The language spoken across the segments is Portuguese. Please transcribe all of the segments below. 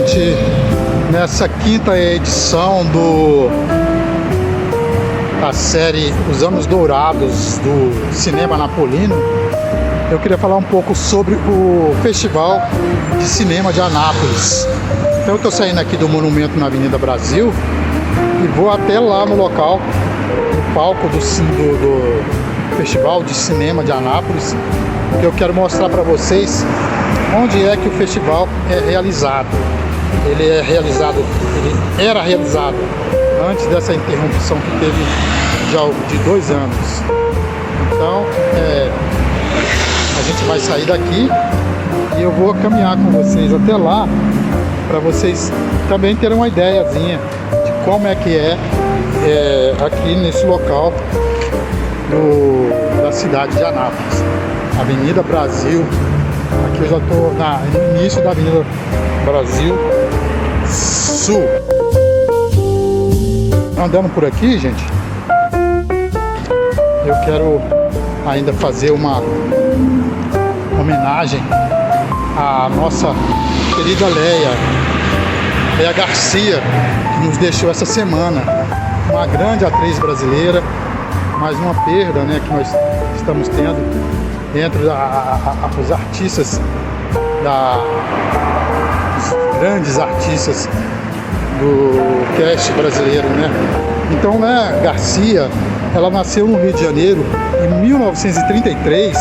gente, nessa quinta edição da série Os Anos Dourados do Cinema Napolino, eu queria falar um pouco sobre o Festival de Cinema de Anápolis. Então eu estou saindo aqui do Monumento na Avenida Brasil e vou até lá no local, no palco do Festival de Cinema de Anápolis, porque eu quero mostrar para vocês onde é que o festival é realizado. Ele era realizado antes dessa interrupção que teve já de 2 anos. Então, a gente vai sair daqui e eu vou caminhar com vocês até lá, para vocês também terem uma ideiazinha de como é que é aqui nesse local da cidade de Anápolis. Avenida Brasil. Aqui eu já estou no início da Avenida Brasil Sul. Andando por aqui, gente, eu quero ainda fazer uma homenagem à nossa querida Léa Garcia, que nos deixou essa semana. Uma grande atriz brasileira, mais uma perda, né, que nós estamos tendo entre os artistas, os grandes artistas do cast brasileiro, né? Então, né, Garcia, ela nasceu no Rio de Janeiro em 1933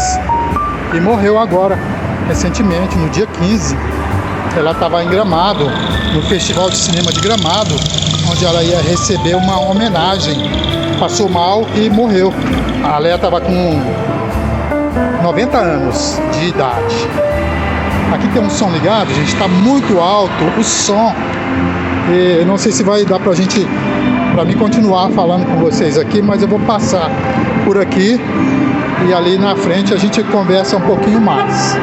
e morreu agora, recentemente, no dia 15. Ela estava em Gramado, no Festival de Cinema de Gramado, onde ela ia receber uma homenagem. Passou mal e morreu. A Léa estava com 90 anos de idade. Aqui tem um som ligado, gente, está muito alto o som. E não sei se vai dar para mim continuar falando com vocês aqui, mas eu vou passar por aqui e ali na frente a gente conversa um pouquinho mais.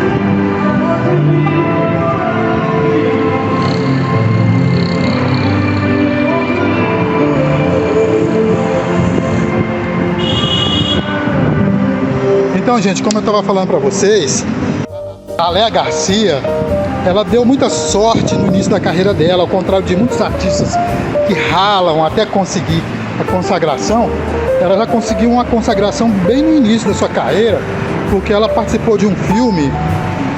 Então, gente, como eu estava falando para vocês, a Léa Garcia, ela deu muita sorte no início da carreira dela, ao contrário de muitos artistas que ralam até conseguir a consagração. Ela já conseguiu uma consagração bem no início da sua carreira, porque ela participou de um filme,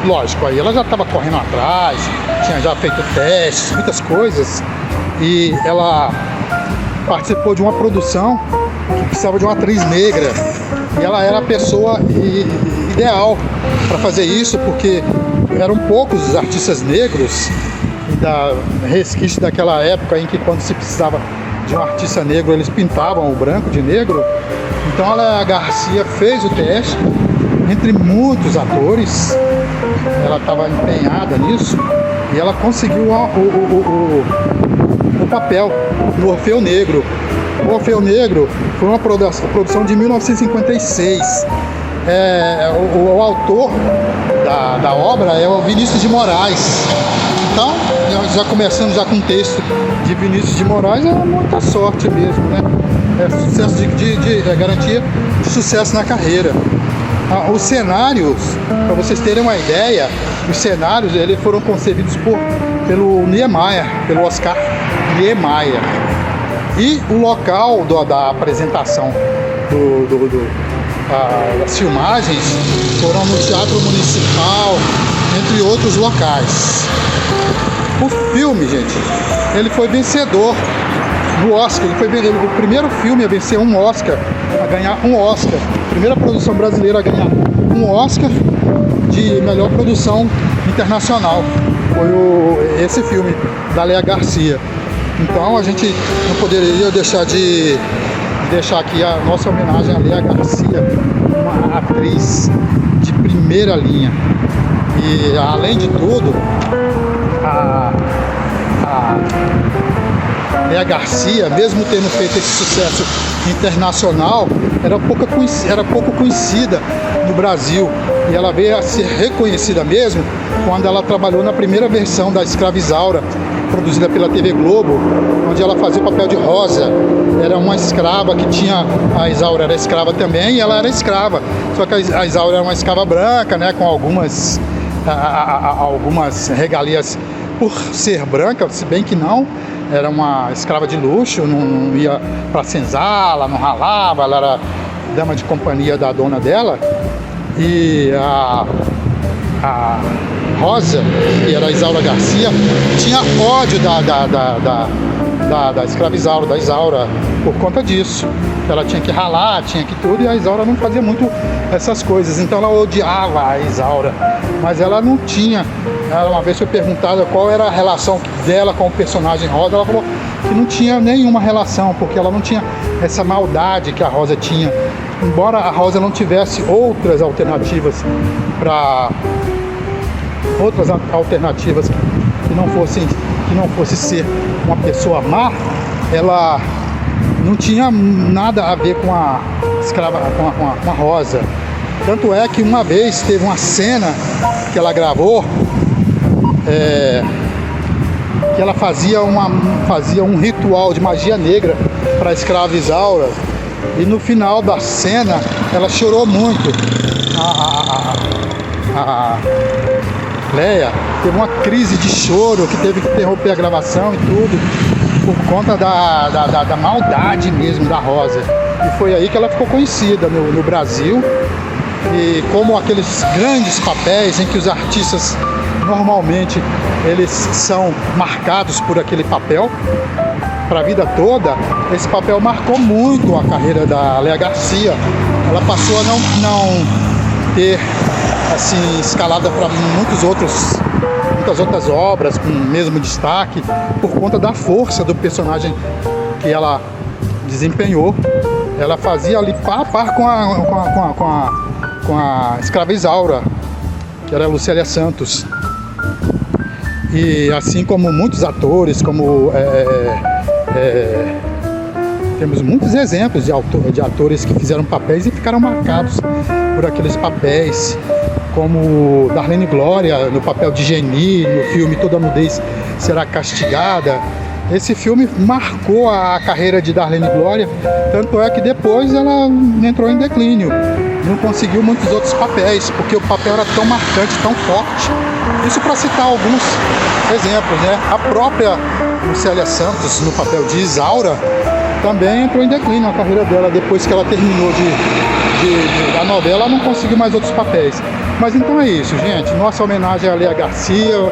lógico, aí ela já estava correndo atrás, tinha já feito testes, muitas coisas, e ela participou de uma produção que precisava de uma atriz negra, e ela era a pessoa ideal para fazer isso, porque eram poucos os artistas negros, resquício daquela época em que, quando se precisava de um artista negro, eles pintavam o branco de negro. Então a Garcia fez o teste entre muitos atores, ela estava empenhada nisso e ela conseguiu o papel do Orfeu Negro. O Orfeu Negro foi uma produção de 1956. O autor da obra é o Vinícius de Moraes. Então, já começando já com o texto de Vinícius de Moraes, é muita sorte mesmo, né? É sucesso é garantia de sucesso na carreira. Os cenários, para vocês terem uma ideia, os cenários eles foram concebidos pelo Niemeyer, pelo Oscar Niemeyer. E o local da apresentação das filmagens foram no Teatro Municipal, entre outros locais. O filme, gente, ele foi vencedor no Oscar. Ele foi o primeiro filme a vencer um Oscar, a ganhar um Oscar. Primeira produção brasileira a ganhar um Oscar de melhor produção internacional. Foi esse filme da Léa Garcia. Então a gente não poderia deixar aqui a nossa homenagem a Léa Garcia, uma atriz de primeira linha. E além de tudo, a Léa Garcia, mesmo tendo feito esse sucesso internacional, era pouco conhecida no Brasil. E ela veio a ser reconhecida mesmo quando ela trabalhou na primeira versão da Escrava Isaura, produzida pela TV Globo, onde ela fazia o papel de Rosa. Era uma escrava que tinha... A Isaura era escrava também, e ela era escrava. Só que a Isaura era uma escrava branca, né, com algumas regalias por ser branca, se bem que não, era uma escrava de luxo, não ia pra senzala, não ralava, ela era dama de companhia da dona dela. E a Rosa, que era a Isaura Garcia, tinha ódio da escrava Isaura, da Isaura, por conta disso. Ela tinha que ralar, tinha que tudo, e a Isaura não fazia muito essas coisas, então ela odiava a Isaura, mas ela não tinha. Uma vez foi perguntada qual era a relação dela com o personagem Rosa, ela falou que não tinha nenhuma relação, porque ela não tinha essa maldade que a Rosa tinha, embora a Rosa não tivesse outras alternativas que não fosse ser uma pessoa má. Ela não tinha nada a ver com a escrava, com a Rosa. Tanto é que uma vez teve uma cena que ela gravou, que ela fazia um ritual de magia negra para a escrava Isaura, e no final da cena ela chorou muito. A Leia teve uma crise de choro que teve que interromper a gravação e tudo, por conta da maldade mesmo da Rosa. E foi aí que ela ficou conhecida no Brasil. E como aqueles grandes papéis em que os artistas normalmente eles são marcados por aquele papel para a vida toda, esse papel marcou muito a carreira da Léa Garcia. Ela passou a não ter assim escalada para muitas outras obras com o mesmo destaque, por conta da força do personagem que ela desempenhou. Ela fazia ali par a par com a escrava Isaura, que era a Lucélia Santos. E assim como muitos atores, temos muitos exemplos de atores que fizeram papéis e ficaram marcados por aqueles papéis, como Darlene Glória no papel de Geni no filme Toda Nudez Será Castigada. Esse filme marcou a carreira de Darlene Glória, tanto é que depois ela entrou em declínio, não conseguiu muitos outros papéis, porque o papel era tão marcante, tão forte. Isso para citar alguns exemplos, né? A própria Lucélia Santos, no papel de Isaura, também entrou em declínio a carreira dela. Depois que ela terminou a novela, ela não conseguiu mais outros papéis. Mas então é isso, gente. Nossa homenagem à Léa Garcia,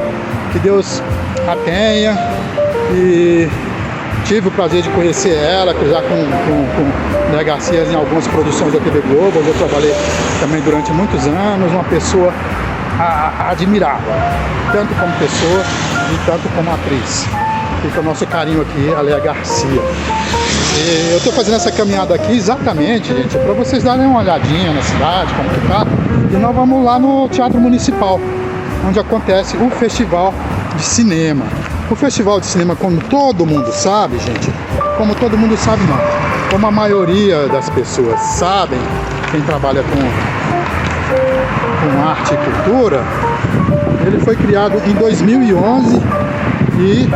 que Deus a tenha. E tive o prazer de conhecer ela, já com Léa Garcia em algumas produções da TV Globo, onde eu trabalhei também durante muitos anos. Uma pessoa admirável, tanto como pessoa e tanto como atriz. Fica o nosso carinho aqui, a Léa Garcia. E eu estou fazendo essa caminhada aqui exatamente, gente, para vocês darem uma olhadinha na cidade, como que tá. E nós vamos lá no Teatro Municipal, onde acontece o Festival de Cinema. O Festival de Cinema, como todo mundo sabe, gente, como todo mundo sabe não, como a maioria das pessoas sabem, quem trabalha com arte e cultura, ele foi criado em 2011 e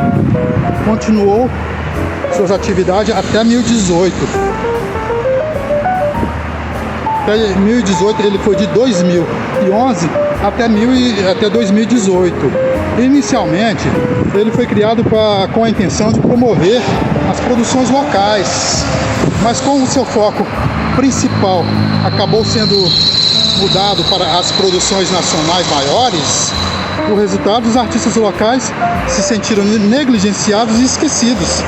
continuou suas atividades até 2018. Até 2018 ele foi de 2011 até 2018. Inicialmente ele foi criado com a intenção de promover as produções locais, mas como o seu foco principal acabou sendo mudado para as produções nacionais maiores, o resultado, os artistas locais se sentiram negligenciados e esquecidos.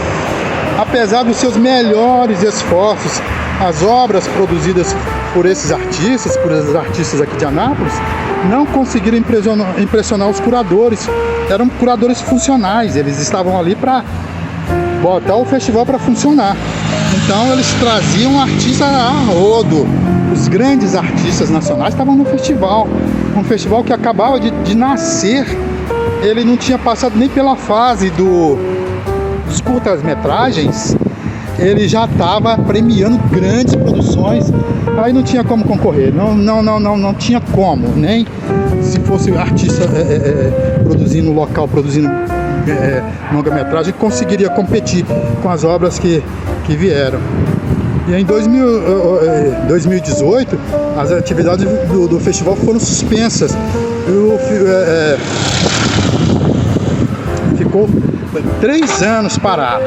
Apesar dos seus melhores esforços, as obras produzidas por esses artistas aqui de Anápolis, não conseguiram impressionar os curadores. Eram curadores funcionais, eles estavam ali para botar o festival para funcionar. Então eles traziam artistas a rodo. Os grandes artistas nacionais estavam no festival, um festival que acabava de nascer. Ele não tinha passado nem pela fase dos curtas-metragens, ele já estava premiando grandes produções. Aí não tinha como concorrer, não tinha como, nem se fosse artista produzindo local, produzindo longa-metragem, conseguiria competir com as obras que vieram. E em 2018, as atividades do ficou 3 anos parado.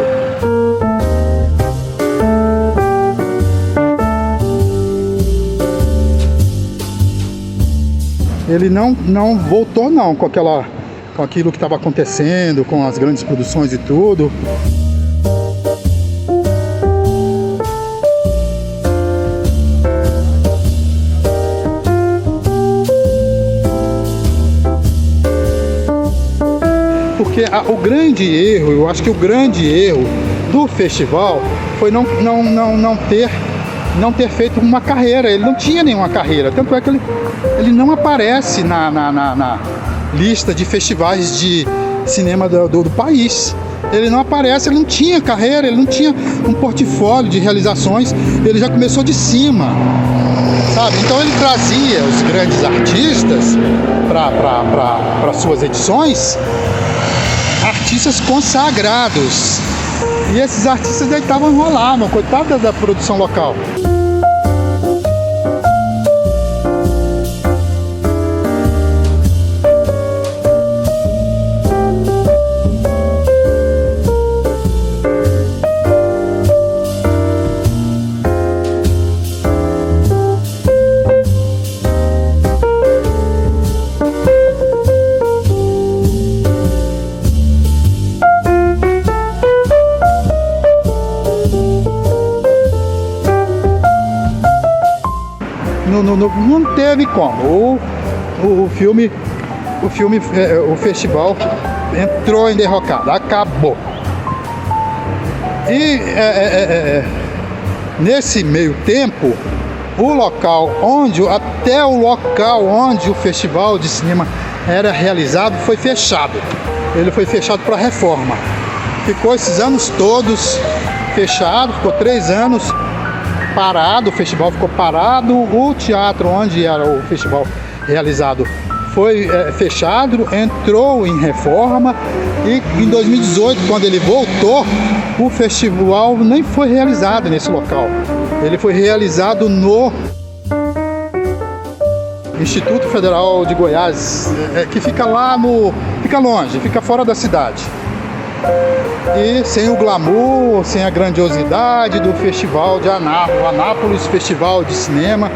Ele não voltou não com aquilo que estava acontecendo, com as grandes produções e tudo. Porque o grande erro, eu acho que o grande erro do festival foi não ter feito uma carreira. Ele não tinha nenhuma carreira, tanto é que ele não aparece na lista de festivais de cinema do país. Ele não aparece, ele não tinha carreira, ele não tinha um portfólio de realizações, ele já começou de cima, sabe? Então ele trazia os grandes artistas para suas edições, artistas consagrados, e esses artistas deitavam e rolavam, coitado da produção local. Não teve como. O festival entrou em derrocada, acabou. E nesse meio tempo, até o local onde o festival de cinema era realizado foi fechado. Ele foi fechado para reforma. Ficou esses anos todos fechado, ficou 3 anos parado, o festival ficou parado, o teatro onde era o festival realizado foi fechado, entrou em reforma, e em 2018, quando ele voltou, o festival nem foi realizado nesse local. Ele foi realizado no Instituto Federal de Goiás, que fica lá fica longe, fica fora da cidade. E sem o glamour, sem a grandiosidade do festival de Anápolis, festival de cinema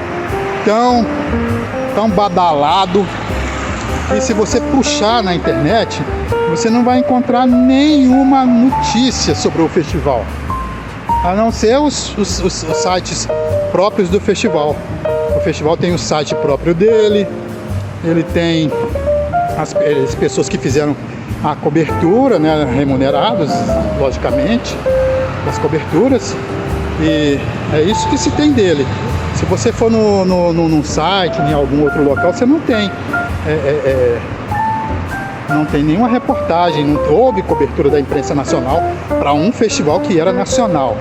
tão badalado. E se você puxar na internet, você não vai encontrar nenhuma notícia sobre o festival, a não ser os sites próprios do festival. O festival tem o site próprio dele, ele tem as pessoas que fizeram a cobertura, né, remunerados, logicamente, das coberturas, e é isso que se tem dele. Se você for num site, em algum outro local, você não tem não tem nenhuma reportagem, não houve cobertura da imprensa nacional para um festival que era nacional.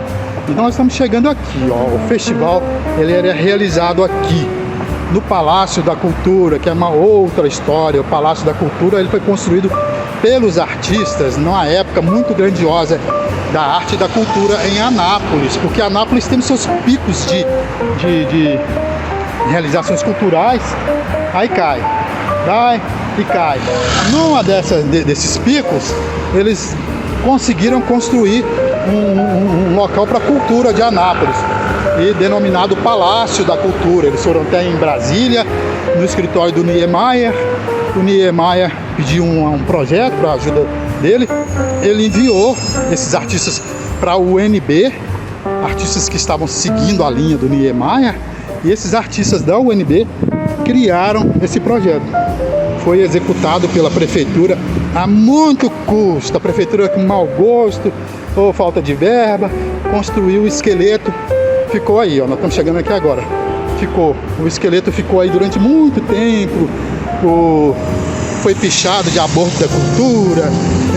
Então nós estamos chegando aqui, ó, o festival ele era realizado aqui no Palácio da Cultura, que é uma outra história. O Palácio da Cultura ele foi construído pelos artistas numa época muito grandiosa da arte e da cultura em Anápolis, porque Anápolis tem seus picos de realizações culturais, aí cai e cai. Numa desses picos, eles conseguiram construir um local para a cultura de Anápolis, e denominado Palácio da Cultura. Eles foram até em Brasília, no escritório do Niemeyer. O Niemeyer pediu um projeto para a ajuda dele. Ele enviou esses artistas para o UNB, artistas que estavam seguindo a linha do Niemeyer, e esses artistas da UNB criaram esse projeto. Foi executado pela prefeitura a muito custo. A prefeitura, com mau gosto ou falta de verba, construiu o esqueleto. Ficou aí, ó, nós estamos chegando aqui agora. O esqueleto ficou aí durante muito tempo. Foi pichado de aborto da cultura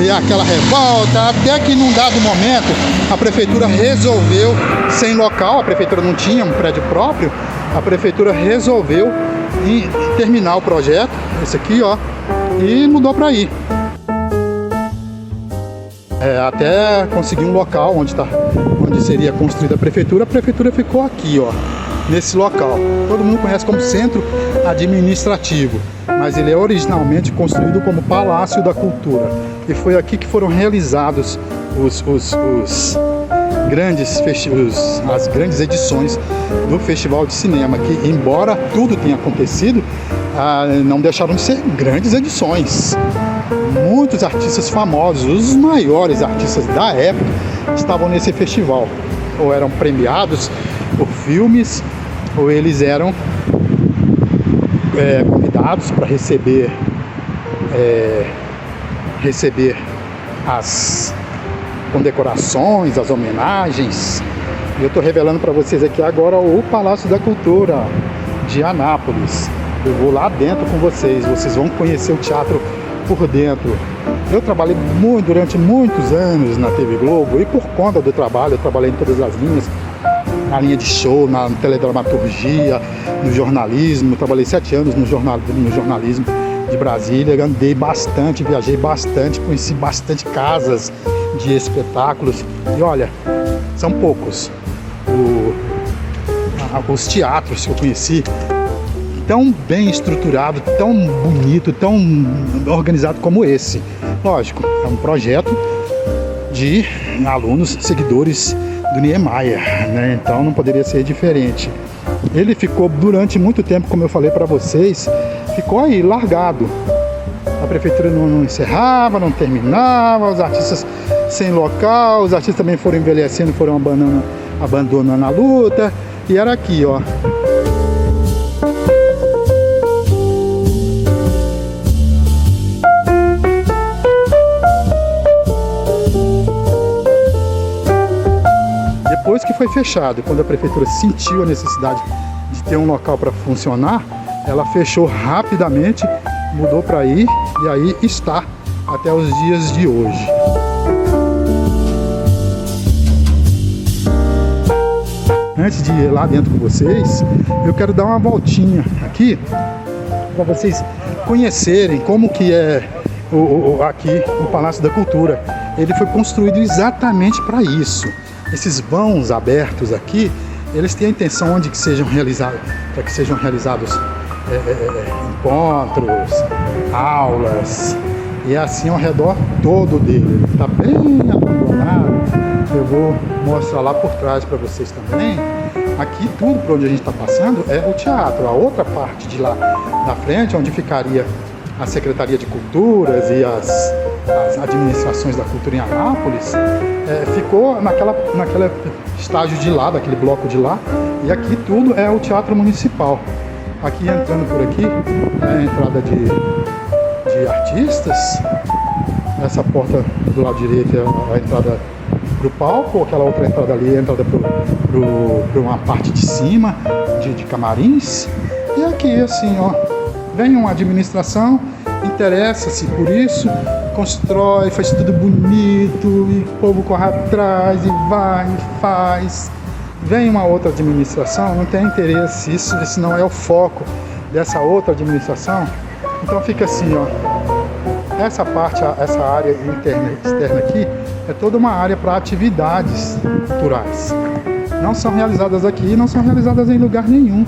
e aquela revolta, até que num dado momento a prefeitura resolveu, sem local, a prefeitura não tinha um prédio próprio, a prefeitura resolveu terminar o projeto, esse aqui, ó, e mudou para aí. Até conseguir um local onde seria construída a prefeitura ficou aqui, ó, nesse local. Todo mundo conhece como centro administrativo, mas ele é originalmente construído como Palácio da Cultura. e foi aqui que foram realizados as grandes edições do Festival de Cinema, que, embora tudo tenha acontecido, não deixaram de ser grandes edições. Muitos artistas famosos, os maiores artistas da época, estavam nesse festival, ou eram premiados por filmes, ou eles eram convidados para receber as condecorações, as homenagens. Eu estou revelando para vocês aqui agora o Palácio da Cultura de Anápolis. Eu vou lá dentro com vocês vão conhecer o teatro por dentro. Eu trabalhei durante muitos anos na TV Globo, e por conta do trabalho eu trabalhei em todas as linhas, na linha de show, na teledramaturgia, no jornalismo. Trabalhei 7 anos no jornalismo de Brasília, andei bastante, viajei bastante, conheci bastante casas de espetáculos, e olha, são poucos os teatros que eu conheci tão bem estruturado, tão bonito, tão organizado como esse. Lógico, é um projeto de alunos, seguidores do Niemeyer, né? Então não poderia ser diferente. Ele ficou durante muito tempo, como eu falei para vocês, ficou aí largado. A prefeitura não encerrava, não terminava, os artistas sem local, os artistas também foram envelhecendo, foram abandonando a luta, e era aqui, ó. Depois que foi fechado, quando a prefeitura sentiu a necessidade de ter um local para funcionar, ela fechou rapidamente, mudou para aí, e aí está até os dias de hoje. Antes de ir lá dentro com vocês, eu quero dar uma voltinha aqui para vocês conhecerem como que é aqui o Palácio da Cultura. Ele foi construído exatamente para isso. Esses vãos abertos aqui, eles têm a intenção para que sejam realizados encontros, aulas, e assim ao redor todo dele. Ele está bem abandonado. Eu vou mostrar lá por trás para vocês também. Aqui tudo por onde a gente está passando é o teatro. A outra parte de lá na frente, onde ficaria a Secretaria de Culturas e as administrações da cultura em Anápolis, ficou naquela estágio de lá, daquele bloco de lá, e aqui tudo é o Teatro Municipal. Aqui entrando por aqui é a entrada de artistas. Essa porta do lado direito é a entrada para o palco, aquela outra entrada ali é a entrada para uma parte de cima de camarins. E aqui assim, ó, vem uma administração, interessa-se por isso, constrói, faz tudo bonito, e o povo corre atrás e vai e faz. Vem uma outra administração, não tem interesse, isso não é o foco dessa outra administração. Então fica assim, ó, essa parte, essa área interna e externa aqui, é toda uma área para atividades culturais. Não são realizadas aqui, não são realizadas em lugar nenhum.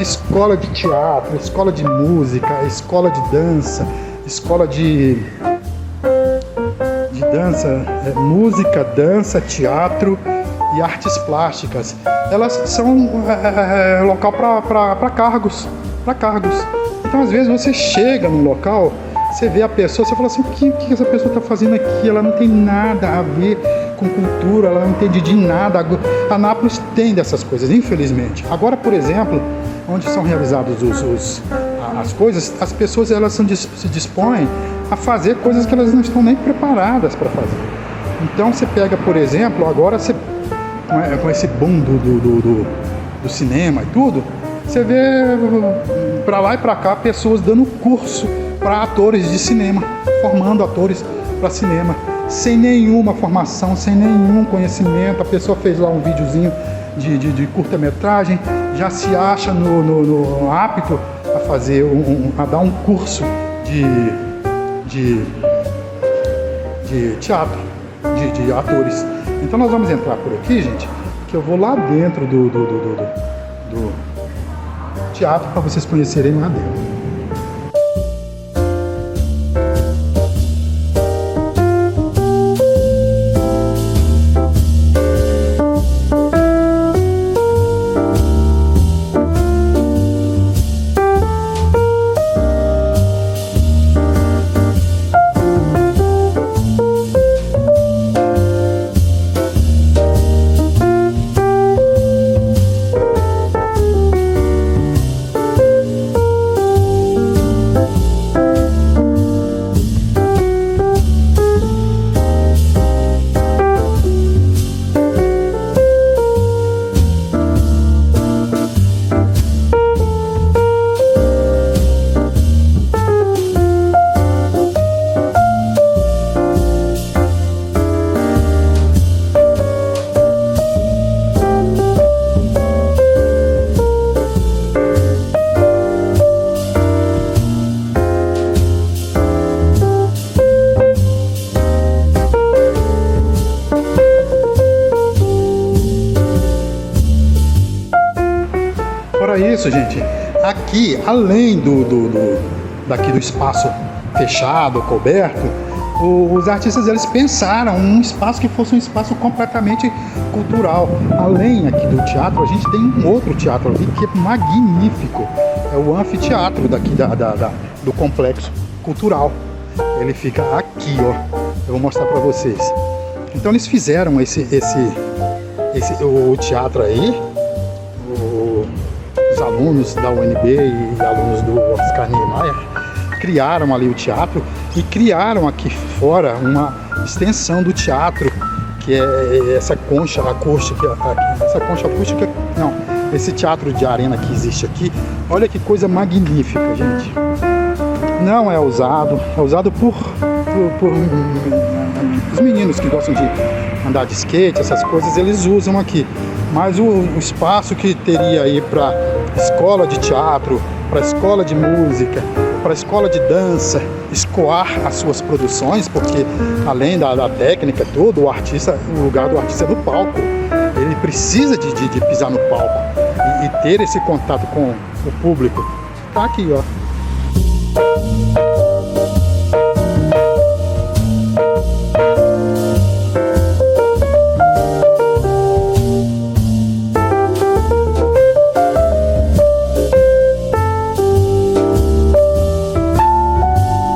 Escola de teatro, escola de música, escola de dança, escola de dança, música, dança, teatro e artes plásticas. Elas são local para cargos. Então às vezes você chega num local, você vê a pessoa, você fala assim, o que essa pessoa está fazendo aqui? Ela não tem nada a ver com cultura, ela não entende de nada. Anápolis tem dessas coisas, infelizmente. Agora, por exemplo, onde são realizadas as coisas, as pessoas elas se dispõem a fazer coisas que elas não estão nem preparadas para fazer. Então você pega, por exemplo, agora você, com esse boom do cinema e tudo, você vê para lá e para cá pessoas dando curso para atores de cinema, formando atores para cinema, sem nenhuma formação, sem nenhum conhecimento. A pessoa fez lá um videozinho de curta-metragem, já se acha no apto a fazer a dar um curso de teatro, de atores. Então nós vamos entrar por aqui, gente, que eu vou lá dentro do teatro para vocês conhecerem lá dentro. isso, gente, aqui, além daqui do espaço fechado, coberto, os artistas eles pensaram um espaço que fosse um espaço completamente cultural. Além aqui do teatro, a gente tem um outro teatro ali que é magnífico. É o anfiteatro daqui do complexo cultural. Ele fica aqui, ó. Eu vou mostrar para vocês. Então eles fizeram o teatro aí. Os alunos da UNB e alunos do Oscar Niemeyer criaram ali o teatro e criaram aqui fora uma extensão do teatro, que é essa concha acústica, esse teatro de arena que existe aqui. Olha que coisa magnífica, gente. Não é usado por os meninos que gostam de andar de skate, essas coisas, eles usam aqui. Mas o espaço que teria aí para escola de teatro, para escola de música, para escola de dança, escoar as suas produções, porque além da técnica toda, o lugar do artista é no palco. Ele precisa de pisar no palco e ter esse contato com o público. Tá aqui, ó.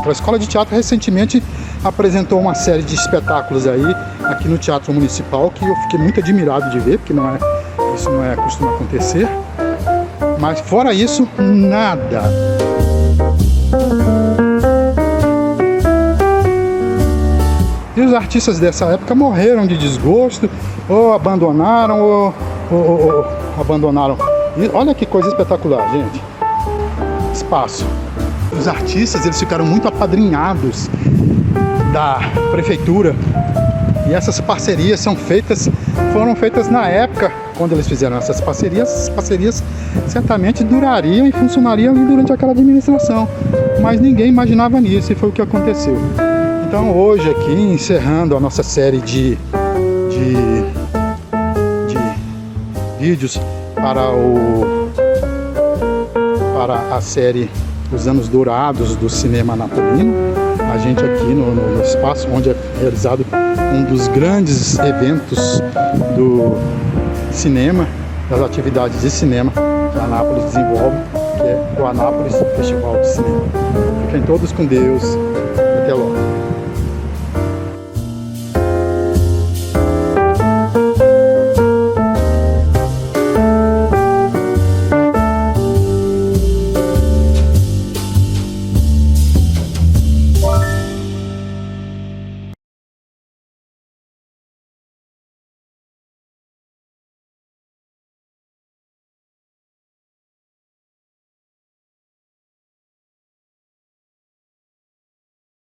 A Escola de Teatro recentemente apresentou uma série de espetáculos aí aqui no Teatro Municipal que eu fiquei muito admirado de ver, porque isso não costuma acontecer. Mas fora isso, nada. E os artistas dessa época morreram de desgosto, ou abandonaram, ou abandonaram. E olha que coisa espetacular, gente. Espaço. Os artistas eles ficaram muito apadrinhados da prefeitura e essas parcerias foram feitas na época quando eles fizeram essas parcerias certamente durariam e funcionariam durante aquela administração, mas ninguém imaginava nisso e foi o que aconteceu. Então hoje aqui, encerrando a nossa série de vídeos para a série Os Anos Dourados do Cinema Napolino, a gente aqui no espaço onde é realizado um dos grandes eventos do cinema, das atividades de cinema que a Anápolis desenvolve, que é o Anápolis Festival de Cinema. Fiquem todos com Deus.